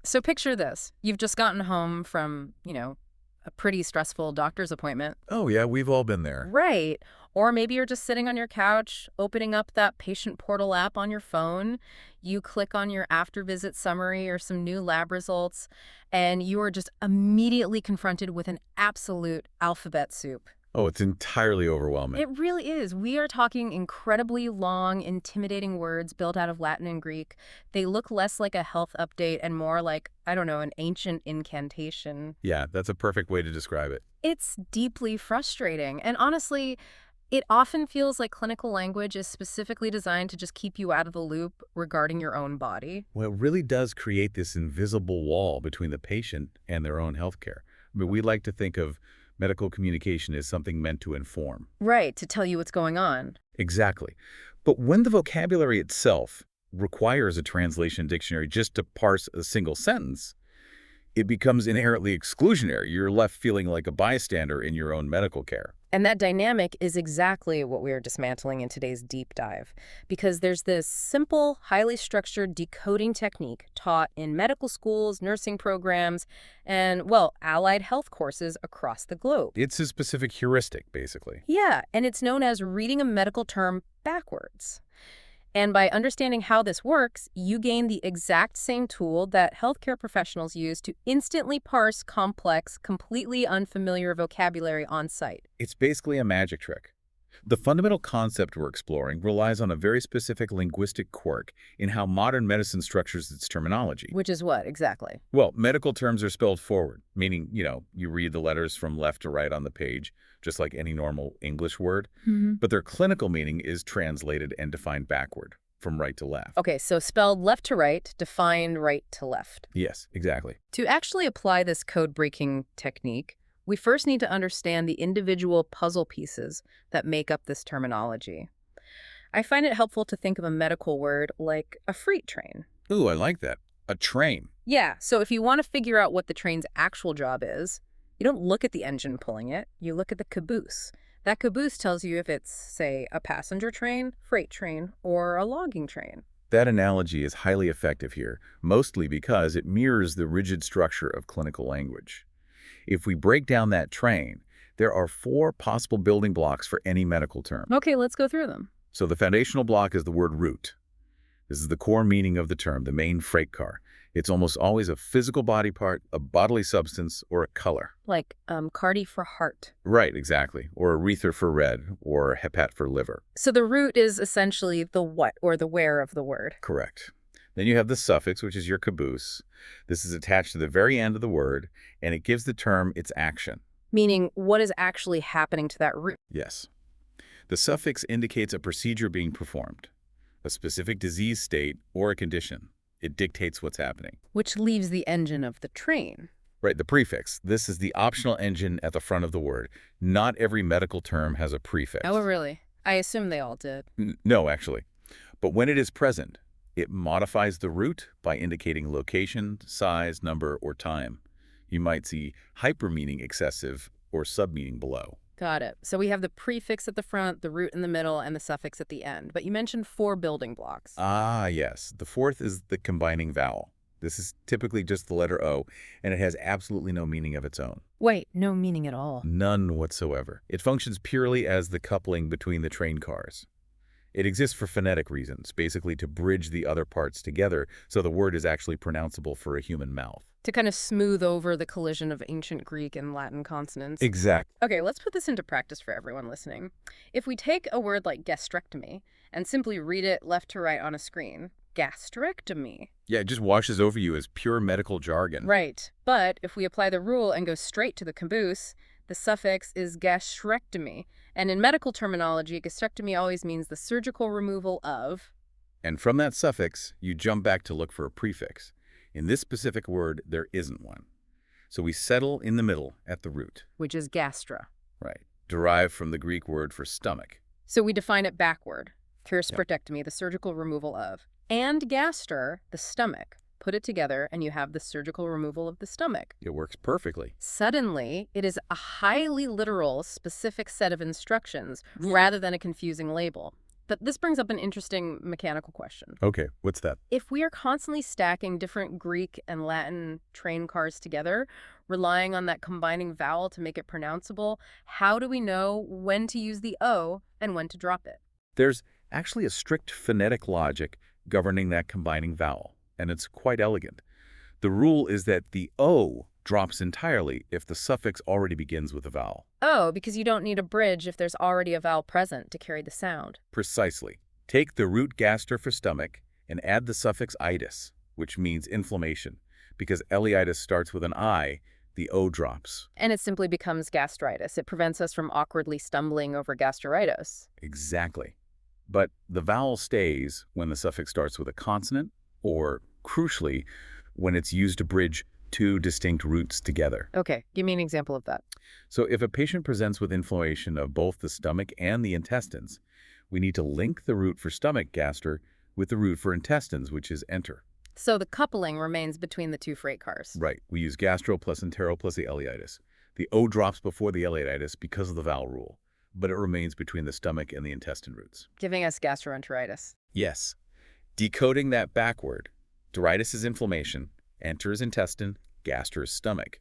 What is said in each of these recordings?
So picture this. You've just gotten home from, a pretty stressful doctor's appointment. Oh, yeah, we've all been there. Right. Or maybe you're just sitting on your couch, opening up that patient portal app on your phone. You click on your after-visit summary or some new lab results, and you are just immediately confronted with an absolute alphabet soup. Oh, it's entirely overwhelming. It really is. We are talking incredibly long, intimidating words built out of Latin and Greek. They look less like a health update and more like, I don't know, an ancient incantation. Yeah, that's a perfect way to describe it. It's deeply frustrating. And honestly, it often feels like clinical language is specifically designed to just keep you out of the loop regarding your own body. Well, it really does create this invisible wall between the patient and their own healthcare. We like to think of medical communication as something meant to inform. Right, to tell you what's going on. Exactly. But when the vocabulary itself requires a translation dictionary just to parse a single sentence, it becomes inherently exclusionary. You're left feeling like a bystander in your own medical care. And that dynamic is exactly what we are dismantling in today's deep dive, because there's this simple, highly structured decoding technique taught in medical schools, nursing programs, and, well, allied health courses across the globe. It's a specific heuristic, basically. Yeah, and it's known as reading a medical term backwards. And by understanding how this works, you gain the exact same tool that healthcare professionals use to instantly parse complex, completely unfamiliar vocabulary on site. It's basically a magic trick. The fundamental concept we're exploring relies on a very specific linguistic quirk in how modern medicine structures its terminology. Which is what, exactly? Well, medical terms are spelled forward, meaning, you read the letters from left to right on the page, just like any normal English word. But their clinical meaning is translated and defined backward, from right to left. Okay, so spelled left to right, defined right to left. Yes, exactly. To actually apply this code-breaking technique, we first need to understand the individual puzzle pieces that make up this terminology. I find it helpful to think of a medical word like a freight train. Ooh, I like that. A train. Yeah, so if you want to figure out what the train's actual job is, you don't look at the engine pulling it, you look at the caboose. That caboose tells you if it's, say, a passenger train, freight train, or a logging train. That analogy is highly effective here, mostly because it mirrors the rigid structure of clinical language. If we break down that train, there are 4 possible building blocks for any medical term. Okay, let's go through them. So the foundational block is the word route. This is the core meaning of the term, the main freight car. It's almost always a physical body part, a bodily substance, or a color. Like cardi for heart. Right, exactly. Or arether for red, or hepat for liver. So the root is essentially the what or the where of the word. Correct. Then you have the suffix, which is your caboose. This is attached to the very end of the word, and it gives the term its action. Meaning what is actually happening to that root. Yes. The suffix indicates a procedure being performed, a specific disease state, or a condition. It dictates what's happening. Which leaves the engine of the train. Right, the prefix. This is the optional engine at the front of the word. Not every medical term has a prefix. Oh, really? I assume they all did. No, actually. But when it is present, it modifies the route by indicating location, size, number, or time. You might see hyper-meaning excessive or sub-meaning below. Got it. So we have the prefix at the front, the root in the middle, and the suffix at the end. But you mentioned 4 building blocks. Ah, yes. The 4th is the combining vowel. This is typically just the letter O, and it has absolutely no meaning of its own. Wait, no meaning at all. None whatsoever. It functions purely as the coupling between the train cars. It exists for phonetic reasons, basically to bridge the other parts together so the word is actually pronounceable for a human mouth. To kind of smooth over the collision of ancient Greek and Latin consonants. Exactly. Okay, let's put this into practice for everyone listening. If we take a word like gastrectomy and simply read it left to right on a screen, gastrectomy. Yeah, it just washes over you as pure medical jargon. Right. But if we apply the rule and go straight to the caboose, the suffix is gastrectomy. And in medical terminology, gastrectomy always means the surgical removal of. And from that suffix, you jump back to look for a prefix. In this specific word, there isn't one. So we settle in the middle at the root. Which is gastra. Right. Derived from the Greek word for stomach. So we define it backward. Hysterectomy, the surgical removal of. And gaster, the stomach. Put it together and you have the surgical removal of the stomach. It works perfectly. Suddenly, it is a highly literal, specific set of instructions rather than a confusing label. but this brings up an interesting mechanical question. Okay, what's that? If we are constantly stacking different Greek and Latin train cars together, relying on that combining vowel to make it pronounceable, how do we know when to use the O and when to drop it? There's actually a strict phonetic logic governing that combining vowel, and it's quite elegant. The rule is that the O drops entirely if the suffix already begins with a vowel. Oh, because you don't need a bridge if there's already a vowel present to carry the sound. Precisely. Take the root gaster for stomach and add the suffix itis, which means inflammation. Because ileitis starts with an I, the O drops. And it simply becomes gastritis. It prevents us from awkwardly stumbling over gastritis. Exactly. But the vowel stays when the suffix starts with a consonant, or, crucially, when it's used to bridge two distinct roots together. Okay, give me an example of that. So if a patient presents with inflammation of both the stomach and the intestines, we need to link the root for stomach gaster with the root for intestines, which is enter. So the coupling remains between the two freight cars. Right. We use gastro plus entero plus the ileitis. The O drops before the ileitis because of the vowel rule, but it remains between the stomach and the intestine roots. Giving us gastroenteritis. Yes. Decoding that backward, deritis is inflammation, enter is intestine, gaster is stomach.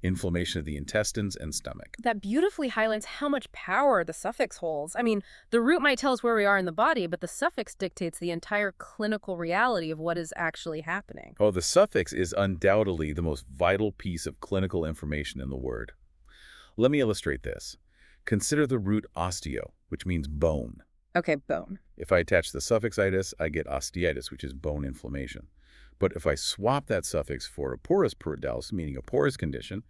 Inflammation of the intestines and stomach. That beautifully highlights how much power the suffix holds. I mean, the root might tell us where we are in the body, but the suffix dictates the entire clinical reality of what is actually happening. Oh, the suffix is undoubtedly the most vital piece of clinical information in the word. Let me illustrate this. Consider the root osteo, which means bone. Okay, bone. If I attach the suffix itis, I get osteitis, which is bone inflammation. But if I swap that suffix for a porous poroidals, meaning a porous condition,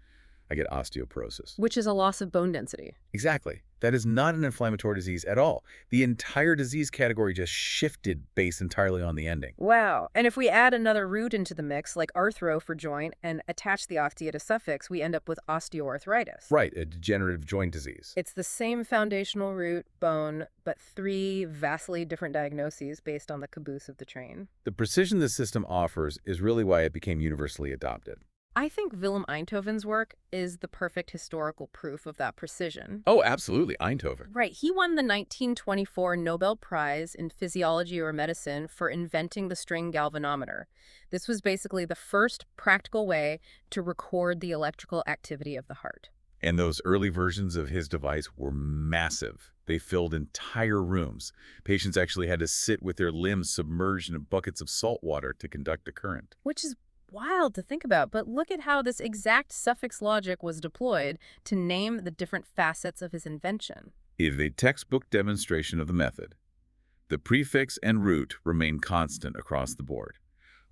I get osteoporosis. Which is a loss of bone density. Exactly. That is not an inflammatory disease at all. The entire disease category just shifted based entirely on the ending. Wow. And if we add another root into the mix, like arthro for joint, and attach the osteitis suffix, we end up with osteoarthritis. Right, a degenerative joint disease. It's the same foundational root, bone, but three vastly different diagnoses based on the caboose of the train. The precision this system offers is really why it became universally adopted. I think Willem Einthoven's work is the perfect historical proof of that precision. Oh, absolutely, Einthoven. Right. He won the 1924 Nobel Prize in Physiology or Medicine for inventing the string galvanometer. This was basically the first practical way to record the electrical activity of the heart. And those early versions of his device were massive. They filled entire rooms. Patients actually had to sit with their limbs submerged in buckets of salt water to conduct a current. Which is wild to think about, but look at how this exact suffix logic was deployed to name the different facets of his invention. Is a textbook demonstration of the method. The prefix and root remain constant across the board.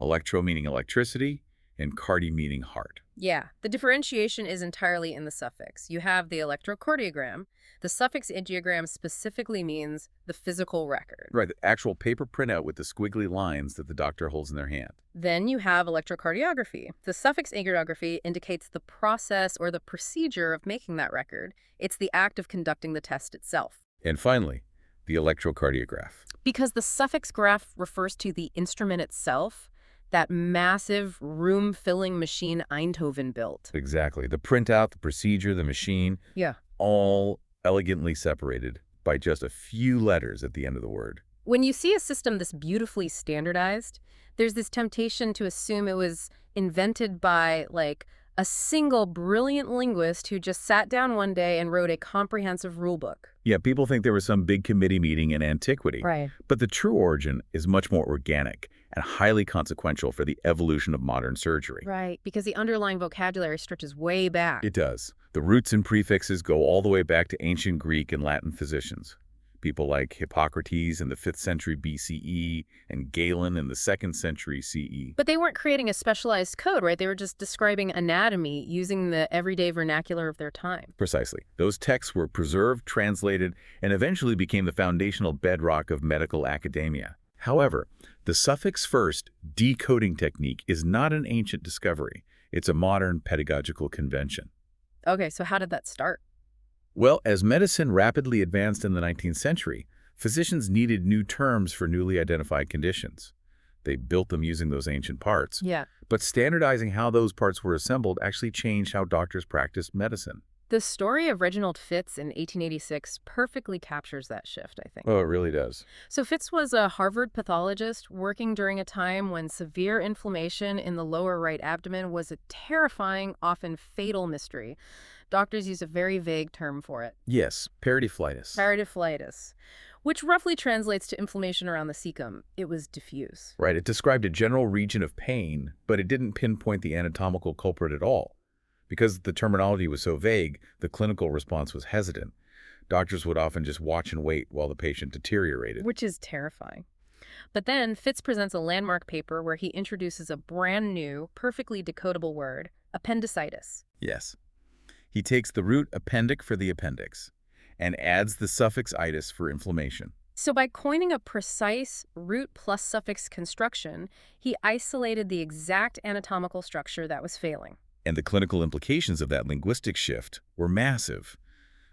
Electro meaning electricity, and cardi meaning heart. Yeah, the differentiation is entirely in the suffix. You have the electrocardiogram. The suffix angiogram specifically means the physical record. Right, the actual paper printout with the squiggly lines that the doctor holds in their hand. Then you have electrocardiography. The suffix angiography indicates the process or the procedure of making that record. It's the act of conducting the test itself. And finally, the electrocardiograph. Because the suffix graph refers to the instrument itself, that massive room-filling machine Einthoven built. Exactly. The printout, the procedure, the machine. Yeah. All elegantly separated by just a few letters at the end of the word. When you see a system this beautifully standardized, there's this temptation to assume it was invented by, like, a single brilliant linguist who just sat down one day and wrote a comprehensive rulebook. Yeah, people think there was some big committee meeting in antiquity. Right. But the true origin is much more organic and highly consequential for the evolution of modern surgery. Right, because the underlying vocabulary stretches way back. It does. The roots and prefixes go all the way back to ancient Greek and Latin physicians. People like Hippocrates in the 5th century BCE and Galen in the 2nd century CE. But they weren't creating a specialized code, right? They were just describing anatomy using the everyday vernacular of their time. Precisely. Those texts were preserved, translated, and eventually became the foundational bedrock of medical academia. However, the suffix-first decoding technique is not an ancient discovery. It's a modern pedagogical convention. Okay, so how did that start? Well, as medicine rapidly advanced in the 19th century, physicians needed new terms for newly identified conditions. They built them using those ancient parts. Yeah. But standardizing how those parts were assembled actually changed how doctors practiced medicine. The story of Reginald Fitz in 1886 perfectly captures that shift, I think. Oh, it really does. So Fitz was a Harvard pathologist working during a time when severe inflammation in the lower right abdomen was a terrifying, often fatal mystery. Doctors use a very vague term for it, Yes, peritonitis. peridiphlitis, which roughly translates to inflammation around the cecum. It was diffuse. Right, it described a general region of pain, but it didn't pinpoint the anatomical culprit at all. Because the terminology was so vague, the clinical response was hesitant. Doctors would often just watch and wait while the patient deteriorated. Which is terrifying. But then Fitz presents a landmark paper where he introduces a brand new, perfectly decodable word, appendicitis. Yes. He takes the root appendic for the appendix and adds the suffix itis for inflammation. So by coining a precise root plus suffix construction, he isolated the exact anatomical structure that was failing. And the clinical implications of that linguistic shift were massive.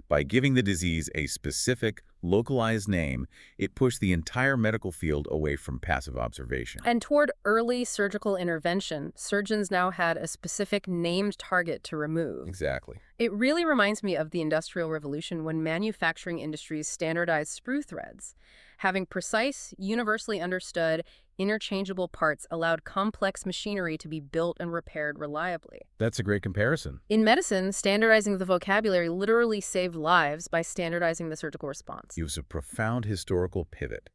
By giving the disease a specific, localized name, it pushed the entire medical field away from passive observation. And toward early surgical intervention, surgeons now had a specific named target to remove. Exactly. It really reminds me of the Industrial Revolution when manufacturing industries standardized sprue threads. Having precise, universally understood, interchangeable parts allowed complex machinery to be built and repaired reliably. That's a great comparison. In medicine, standardizing the vocabulary literally saved lives by standardizing the surgical response. It was a profound historical pivot.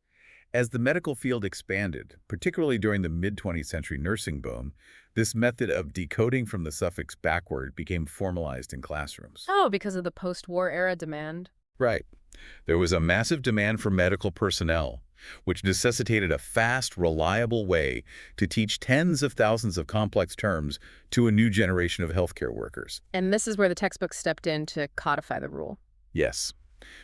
As the medical field expanded, particularly during the mid-20th century nursing boom, this method of decoding from the suffix backward became formalized in classrooms. Oh, because of the post-war era demand? Right. There was a massive demand for medical personnel, which necessitated a fast, reliable way to teach tens of thousands of complex terms to a new generation of healthcare workers. And this is where the textbook stepped in to codify the rule. Yes.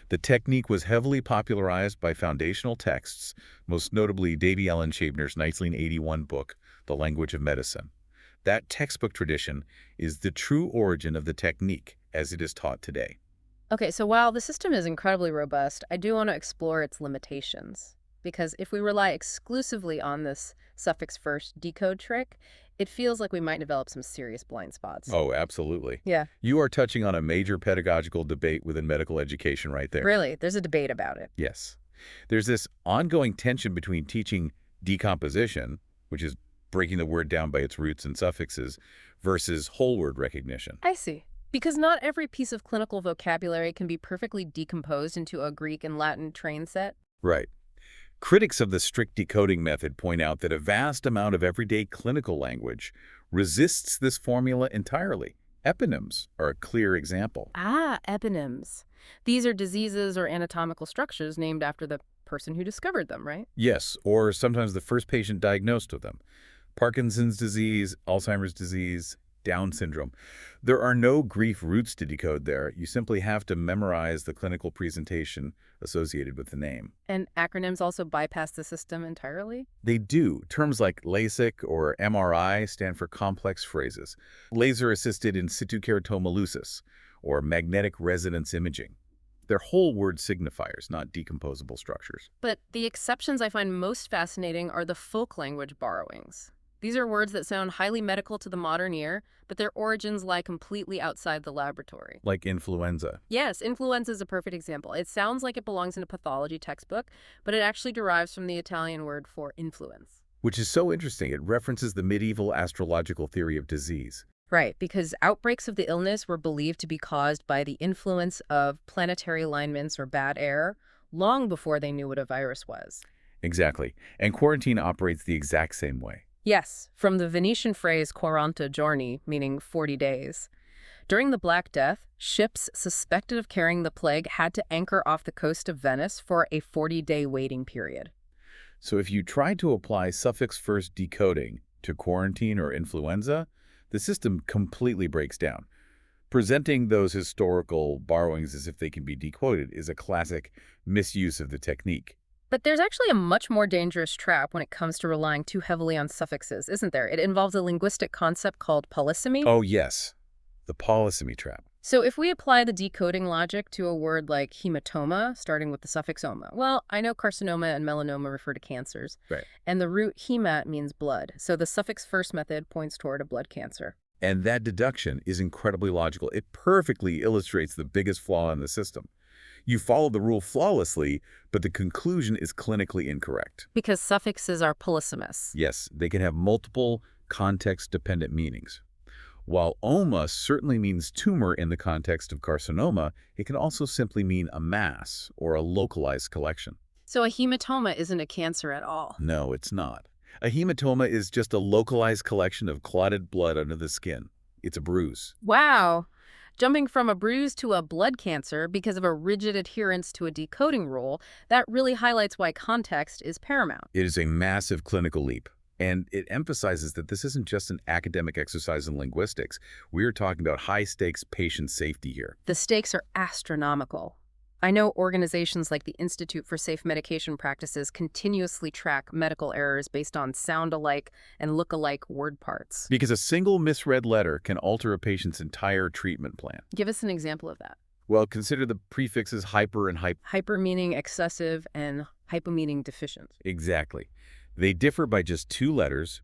The technique was heavily popularized by foundational texts, most notably Davy Allen Chabner's 1981 book, The Language of Medicine. That textbook tradition is the true origin of the technique as it is taught today. Okay, so while the system is incredibly robust, I do want to explore its limitations. Because if we rely exclusively on this suffix-first decode trick, it feels like we might develop some serious blind spots. Oh, absolutely. Yeah. You are touching on a major pedagogical debate within medical education right there. Really, there's a debate about it. Yes. There's this ongoing tension between teaching decomposition, which is breaking the word down by its roots and suffixes, versus whole word recognition. I see. Because not every piece of clinical vocabulary can be perfectly decomposed into a Greek and Latin train set. Right. Critics of the strict decoding method point out that a vast amount of everyday clinical language resists this formula entirely. Eponyms are a clear example. Ah, eponyms. These are diseases or anatomical structures named after the person who discovered them, right? Yes, or sometimes the first patient diagnosed with them. Parkinson's disease, Alzheimer's disease, Down syndrome. There are no Greek roots to decode there. You simply have to memorize the clinical presentation associated with the name. And acronyms also bypass the system entirely? They do. Terms like LASIK or MRI stand for complex phrases. Laser-assisted in situ keratomalusis or magnetic resonance imaging. They're whole word signifiers, not decomposable structures. But the exceptions I find most fascinating are the folk language borrowings. These are words that sound highly medical to the modern ear, but their origins lie completely outside the laboratory. Like influenza. Yes, influenza is a perfect example. It sounds like it belongs in a pathology textbook, but it actually derives from the Italian word for influence. Which is so interesting. It references the medieval astrological theory of disease. Right, because outbreaks of the illness were believed to be caused by the influence of planetary alignments or bad air long before they knew what a virus was. Exactly. And quarantine operates the exact same way. Yes, from the Venetian phrase 40 giorni, meaning 40 days. During the Black Death, ships suspected of carrying the plague had to anchor off the coast of Venice for a 40-day waiting period. So if you try to apply suffix-first decoding to quarantine or influenza, the system completely breaks down. Presenting those historical borrowings as if they can be decoded is a classic misuse of the technique. But there's actually a much more dangerous trap when it comes to relying too heavily on suffixes, isn't there? It involves a linguistic concept called polysemy. Oh, yes. The polysemy trap. So if we apply the decoding logic to a word like hematoma, starting with the suffix oma, well, I know carcinoma and melanoma refer to cancers. Right. And the root hemat means blood. So the suffix first method points toward a blood cancer. And that deduction is incredibly logical. It perfectly illustrates the biggest flaw in the system. You follow the rule flawlessly, but the conclusion is clinically incorrect. Because suffixes are polysemous. Yes, they can have multiple context-dependent meanings. While oma certainly means tumor in the context of carcinoma, it can also simply mean a mass or a localized collection. So a hematoma isn't a cancer at all. No, it's not. A hematoma is just a localized collection of clotted blood under the skin. It's a bruise. Wow. Jumping from a bruise to a blood cancer because of a rigid adherence to a decoding rule, that really highlights why context is paramount. It is a massive clinical leap. And it emphasizes that this isn't just an academic exercise in linguistics. We're talking about high-stakes patient safety here. The stakes are astronomical. I know organizations like the Institute for Safe Medication Practices continuously track medical errors based on sound-alike and look-alike word parts. Because a single misread letter can alter a patient's entire treatment plan. Give us an example of that. Well, consider the prefixes hyper and hypo. Hyper meaning excessive and hypo meaning deficient. Exactly. They differ by just 2 letters,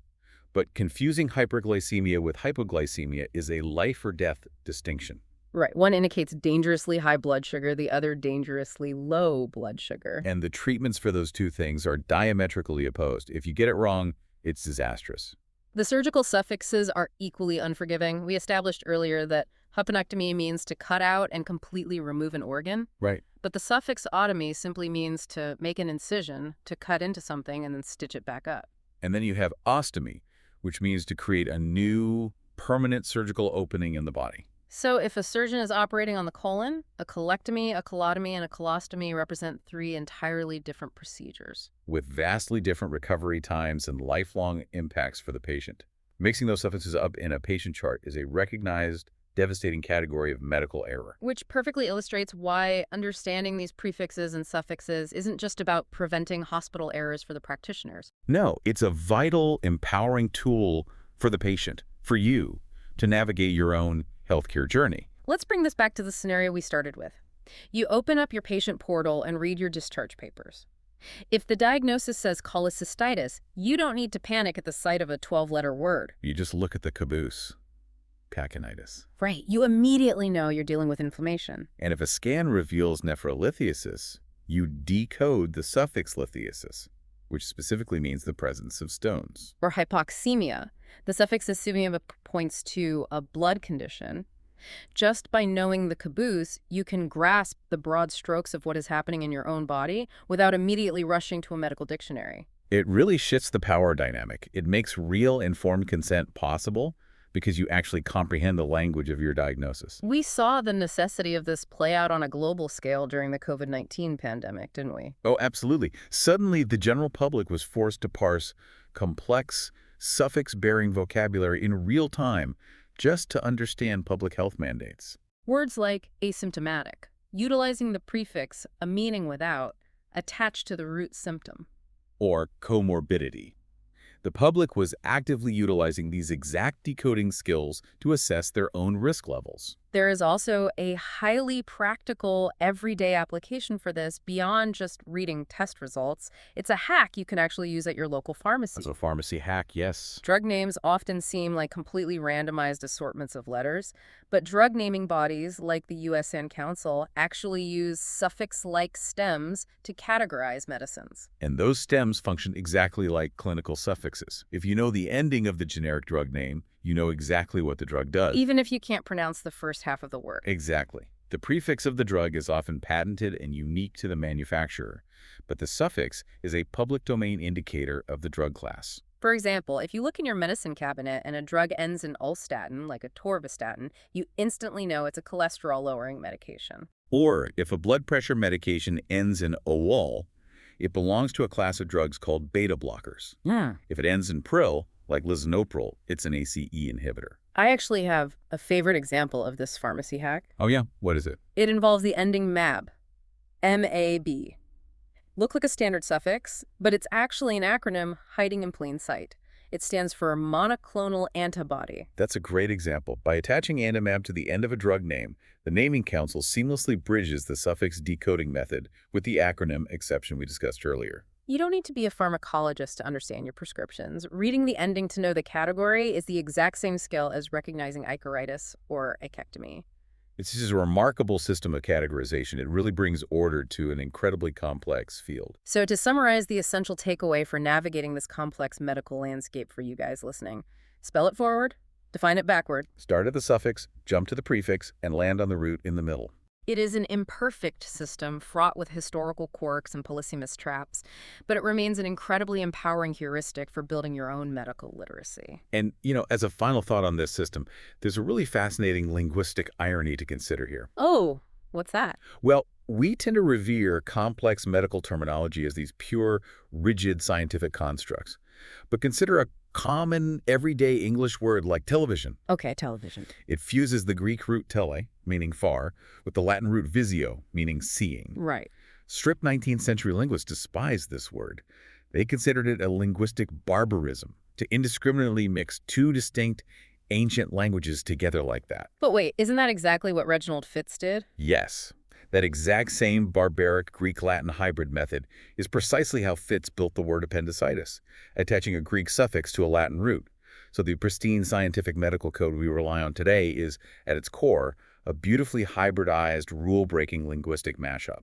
but confusing hyperglycemia with hypoglycemia is a life or death distinction. Right. One indicates dangerously high blood sugar, the other dangerously low blood sugar. And the treatments for those 2 things are diametrically opposed. If you get it wrong, it's disastrous. The surgical suffixes are equally unforgiving. We established earlier that hypnectomy means to cut out and completely remove an organ. Right. But the suffix otomy simply means to make an incision, to cut into something and then stitch it back up. And then you have ostomy, which means to create a new permanent surgical opening in the body. So if a surgeon is operating on the colon, a colectomy, a colotomy, and a colostomy represent 3 entirely different procedures. With vastly different recovery times and lifelong impacts for the patient. Mixing those suffixes up in a patient chart is a recognized, devastating category of medical error. Which perfectly illustrates why understanding these prefixes and suffixes isn't just about preventing hospital errors for the practitioners. No, it's a vital, empowering tool for the patient, for you, to navigate your own healthcare journey. Let's bring this back to the scenario we started with. You open up your patient portal and read your discharge papers. If the diagnosis says cholecystitis, you don't need to panic at the sight of a 12-letter word. You just look at the caboose. Pacinitis. Right. You immediately know you're dealing with inflammation. And if a scan reveals nephrolithiasis, you decode the suffix lithiasis, which specifically means the presence of stones. Or hypoxemia. The suffix ischemia points to a blood condition. Just by knowing the caboose, you can grasp the broad strokes of what is happening in your own body without immediately rushing to a medical dictionary. It really shifts the power dynamic. It makes real informed consent possible because you actually comprehend the language of your diagnosis. We saw the necessity of this play out on a global scale during the COVID-19 pandemic, didn't we? Oh, absolutely. Suddenly, the general public was forced to parse complex, suffix-bearing vocabulary in real time just to understand public health mandates. Words like asymptomatic, utilizing the prefix, a meaning without, attached to the root symptom. Or comorbidity. The public was actively utilizing these exact decoding skills to assess their own risk levels. There is also a highly practical, everyday application for this beyond just reading test results. It's a hack you can actually use at your local pharmacy. As a pharmacy hack, yes. Drug names often seem like completely randomized assortments of letters, but drug naming bodies like the USN Council actually use suffix-like stems to categorize medicines. And those stems function exactly like clinical suffixes. If you know the ending of the generic drug name, you know exactly what the drug does. Even if you can't pronounce the first half of the word. Exactly. The prefix of the drug is often patented and unique to the manufacturer, but the suffix is a public domain indicator of the drug class. For example, if you look in your medicine cabinet and a drug ends in ulstatin, like a torvastatin, you instantly know it's a cholesterol-lowering medication. Or if a blood pressure medication ends in ol, it belongs to a class of drugs called beta blockers. If it ends in pril, like lisinopril, it's an ACE inhibitor. I actually have a favorite example of this pharmacy hack. Oh yeah? What is it? It involves the ending MAB, M-A-B. Look like a standard suffix, but it's actually an acronym hiding in plain sight. It stands for monoclonal antibody. That's a great example. By attaching Andimab to the end of a drug name, the naming council seamlessly bridges the suffix decoding method with the acronym exception we discussed earlier. You don't need to be a pharmacologist to understand your prescriptions. Reading the ending to know the category is the exact same skill as recognizing icoritis or echectomy. It's just a remarkable system of categorization. It really brings order to an incredibly complex field. So to summarize the essential takeaway for navigating this complex medical landscape for you guys listening, spell it forward, define it backward. Start at the suffix, jump to the prefix, and land on the root in the middle. It is an imperfect system fraught with historical quirks and polysemous traps, but it remains an incredibly empowering heuristic for building your own medical literacy. And, as a final thought on this system, there's a really fascinating linguistic irony to consider here. Oh, what's that? Well, we tend to revere complex medical terminology as these pure, rigid scientific constructs. But consider a common, everyday English word like television. Okay, television. It fuses the Greek root tele, meaning far, with the Latin root visio, meaning seeing. Right. Strict 19th century linguists despised this word. They considered it a linguistic barbarism to indiscriminately mix two distinct ancient languages together like that. But wait, isn't that exactly what Reginald Fitz did? Yes. That exact same barbaric Greek-Latin hybrid method is precisely how Fitz built the word appendicitis, attaching a Greek suffix to a Latin root. So the pristine scientific medical code we rely on today is, at its core, a beautifully hybridized, rule-breaking linguistic mashup.